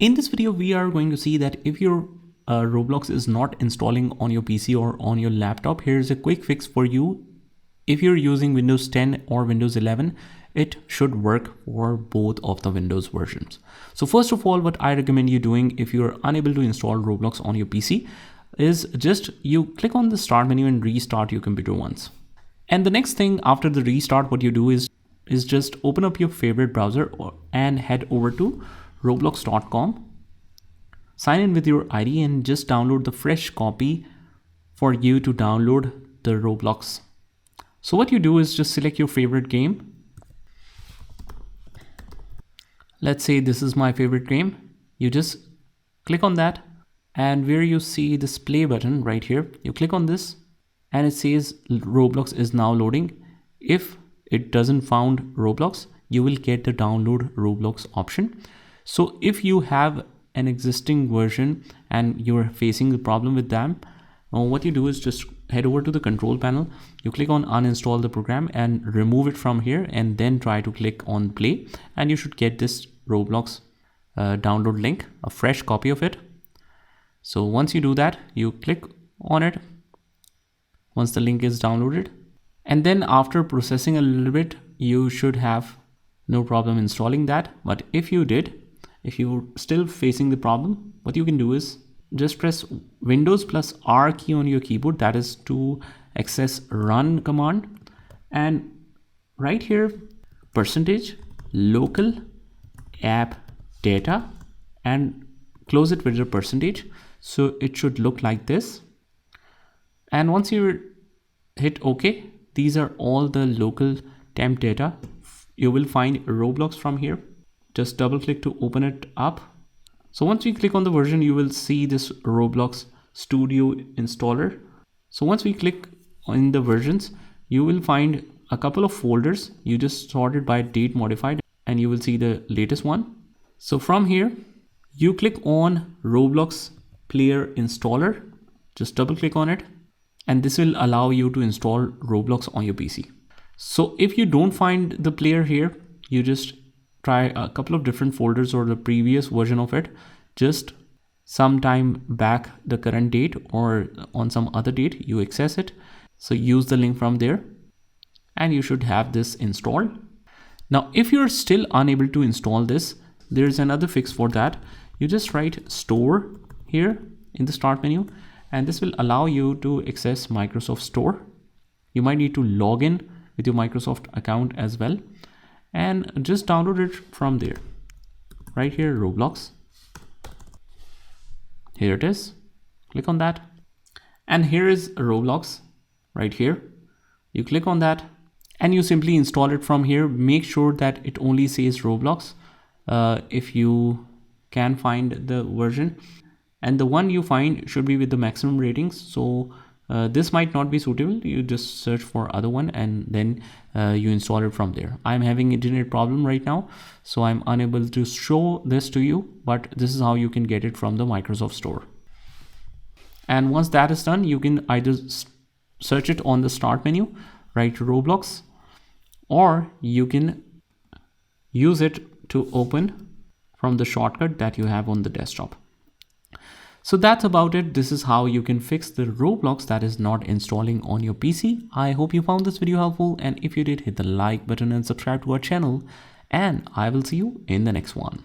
In this video, we are going to see that if your Roblox is not installing on your PC or on your laptop, here's a quick fix for you. If you're using Windows 10 or Windows 11, it should work for both of the Windows versions. So first of all, what I recommend you doing if you're unable to install Roblox on your PC is just you click on the start menu and restart your computer once. And the next thing after the restart, what you do is just open up your favorite browser and head over to roblox.com. Sign in with your ID and just download the fresh copy for you to download the Roblox. So what you do is just select your favorite game. Let's say this is my favorite game. You just click on that, and where you see this play button right here, you click on this and it says Roblox is now loading. If it doesn't found Roblox, you will get the download Roblox option. So if you have an existing version and you're facing the problem with them, what you do is just head over to the control panel. You click on uninstall the program and remove it from here, and then try to click on play, and you should get this Roblox download link, a fresh copy of it. So once you do that, you click on it once the link is downloaded, and then after processing a little bit, you should have no problem installing that. But if you're still facing the problem, what you can do is just press Windows plus R key on your keyboard, that is to access run command, and right here %local app data, and close it with a %. So it should look like this. And once you hit OK, these are all the local temp data. You will find Roblox from here. Just double click to open it up. So once we click on the version, you will see this Roblox Studio installer. So once we click on the versions, you will find a couple of folders. You just sort it by date modified and you will see the latest one. So from here, you click on Roblox Player Installer. Just double click on it, and this will allow you to install Roblox on your PC. So if you don't find the player here, you just try a couple of different folders or the previous version of it, just sometime back the current date or on some other date, you access it. So use the link from there and you should have this installed. Now, if you're still unable to install this, there's another fix for that. You just write store here in the start menu, and this will allow you to access Microsoft Store. You might need to log in with your Microsoft account as well, and just download it from there. Right here, Roblox. Here it is. Click on that. And here is Roblox right here. You click on that and you simply install it from here. Make sure that it only says Roblox if you can find the version. And the one you find should be with the maximum ratings. So this might not be suitable. You just search for other one and then you install it from there. I'm having internet problem right now, so I'm unable to show this to you, but this is how you can get it from the Microsoft Store. And once that is done, you can either search it on the start menu, write Roblox, or you can use it to open from the shortcut that you have on the desktop. So that's about it. This is how you can fix the Roblox that is not installing on your PC. I hope you found this video helpful, and if you did, hit the like button and subscribe to our channel, and I will see you in the next one.